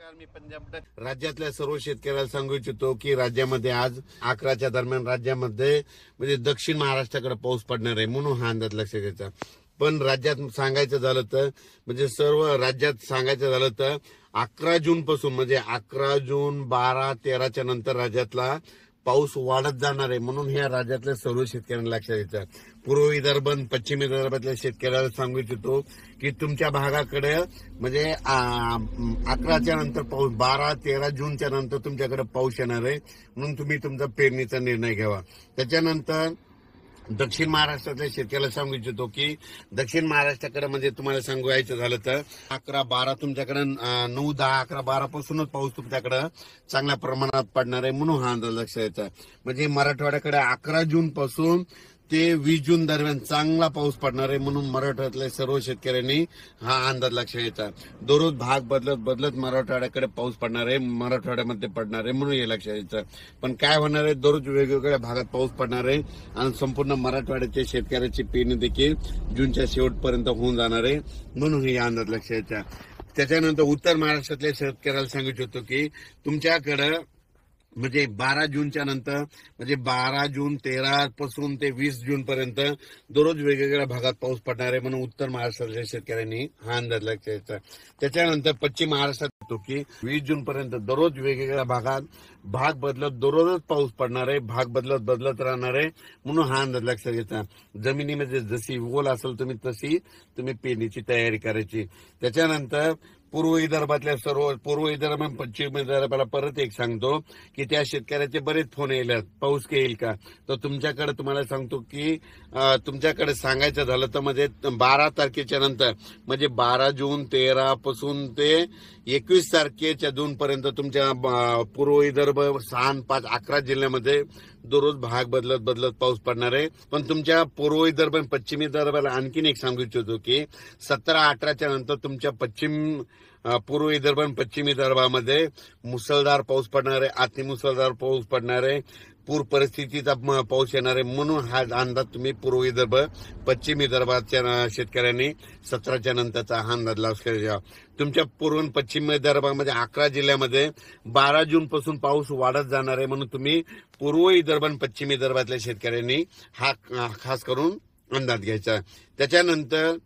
नमस्कार, मी पंजाब राज्यातल्या सर्व शेतकऱ्याला सांगू इच्छितो की राज्यामध्ये आज 11च्या दरम्यान राज्यामध्ये म्हणजे दक्षिण महाराष्ट्राकडे पाऊस पडणार आहे म्हणून हा अंदाज लक्षात घ्यायचा. पण राज्यात सांगायचं झालं तर म्हणजे सर्व राज्यात सांगायचं झालं तर 11 जून पासून म्हणजे 11 जून 12 13च्या नंतर राज्यातला पाऊस वाढत जाणार आहे म्हणून ह्या राज्यातल्या सर्व शेतकऱ्यांना लक्षात घ्यायचं. पूर्व विदर्भ पश्चिम विदर्भातल्या शेतकऱ्याला सांगू इच्छितो की तुमच्या भागाकडे म्हणजे 11च्या नंतर पाऊस 12-13 जूनच्या नंतर तुमच्याकडे पाऊस येणार आहे म्हणून तुम्ही तुमचा पेरणीचा निर्णय घ्यावा. त्याच्यानंतर दक्षिण महाराष्ट्रातल्या शेतकऱ्याला सांगू इच्छितो की दक्षिण महाराष्ट्राकडे म्हणजे तुम्हाला सांगायचं झालं तर 11-12 तुमच्याकडे 9-10-11-12 पासूनच पाऊस तुमच्याकडे चांगल्या प्रमाणात पडणार आहे म्हणून हा अंदाज लक्षात येतो. म्हणजे मराठवाड्याकडे 11 जून पासून ते 20 जून दरम्यान चांगला पाऊस पडणार आहे म्हणून मराठवाड्यातल्या सर्व शेतकऱ्यांनी हा अंदाज लक्षात घ्यायचा. दररोज भाग बदलत मराठवाड्याकडे पाऊस पडणार आहे, मराठवाड्यामध्ये पडणार आहे म्हणून हे लक्षात घ्यायचं. पण काय होणार आहे, दररोज वेगवेगळ्या भागात पाऊस पडणार आहे आणि संपूर्ण मराठवाड्याच्या शेतकऱ्याची पेरणी देखील जूनच्या शेवटपर्यंत होऊन जाणार आहे म्हणून हे अंदाज लक्षात घ्यायचा. त्याच्यानंतर उत्तर महाराष्ट्रातल्या शेतकऱ्याला सांगू इच्छितो की तुमच्याकडं म्हणजे 12 जूनच्या नंतर म्हणजे 12 जून 13 पासून ते 20 जून पर्यंत दररोज वेगवेगळ्या भागात पाऊस पडणार आहे म्हणून उत्तर महाराष्ट्रातल्या शेतकऱ्यांनी हा अंदाज लक्षात घ्यायचा. त्याच्यानंतर पश्चिम महाराष्ट्रात येतो की 20 जून पर्यंत दररोज वेगवेगळ्या भागात भाग बदलत दररोजच पाऊस पडणार आहे, भाग बदलत राहणार आहे म्हणून हा अंदाज लक्षात घ्यायचा. जमिनीमध्ये जशी ओल असेल तशी तुम्ही पेरणीची तयारी करायची. त्याच्यानंतर पूर्व विदर्भातल्या सर्व पूर्व विदर्भ आणि पश्चिम विदर्भाला परत एक सांगतो की त्या शेतकऱ्याचे बरेच फोन येतात पाऊस येईल का, तर तुमच्याकडे तुम्हाला सांगतो की तुमच्याकडे सांगायचं झालं तर म्हणजे 12 तारखेच्या नंतर म्हणजे 12 जून 13 पासून ते 21 तारखेच्या जून पर्यंत तुमच्या पूर्व विदर्भ 6, 5, 11 जिल्ह्यामध्ये दररोज भाग बदलत पाऊस पडणार आहे. पण तुमच्या पूर्व विदर्भ आणि पश्चिम विदर्भाला आणखीन एक सांगू इच्छितो की 17-18च्या नंतर तुमच्या पूर्व विदर्भ आणि पश्चिम विदर्भामध्ये मुसळधार पाऊस पडणार आहे, अतिमुसळधार पाऊस पडणार आहे, पूर परिस्थितीचा पाऊस येणार आहे म्हणून हा अंदाज तुम्ही पूर्व विदर्भ पश्चिम विदर्भाच्या शेतकऱ्यांनी 17च्या नंतरचा हा अंदाज लक्षात घ्या. तुमच्या पूर्व आणि पश्चिम विदर्भामध्ये 11 जिल्ह्यामध्ये 12 जून पासून पाऊस वाढत जाणार आहे म्हणून तुम्ही पूर्व विदर्भ आणि पश्चिम विदर्भातल्या शेतकऱ्यांनी हा खास करून अंदाज घ्यायचा. त्याच्यानंतर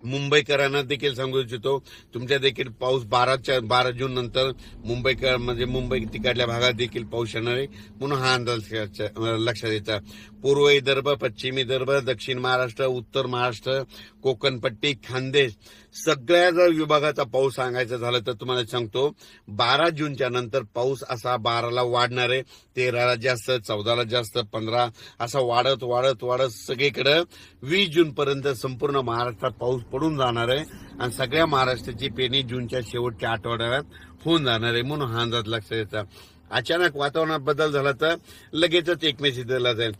मुंबईकरांना देखील सांगू इच्छितो तुमच्या देखील पाऊस 12 जून नंतर मुंबईकर म्हणजे मुंबई तिकडल्या भागात देखील पाऊस येणार आहे म्हणून हा अंदाज लक्षात द्यायचा. पूर्व विदर्भ, पश्चिम विदर्भ, दक्षिण महाराष्ट्र, उत्तर महाराष्ट्र, कोकणपट्टी, खानदेश सगळ्या जर विभागाचा पाऊस सांगायचा झालं तर तुम्हाला सांगतो 12 जूनच्या नंतर पाऊस असा 12ला वाढणार आहे, 13ला जास्त, 14ला जास्त, 15 असा वाढत सगळीकडे 20 जून पर्यंत संपूर्ण महाराष्ट्रात पाऊस पडून जाणार आहे आणि सगळ्या महाराष्ट्राची पेरणी जूनच्या शेवटच्या आठवड्यात होऊन जाणार आहे म्हणून हा अंदाज लक्षात घ्यायचा. अचानक वातावरणात बदल झाला तर लगेचच एक मेसेज दिला जाईल.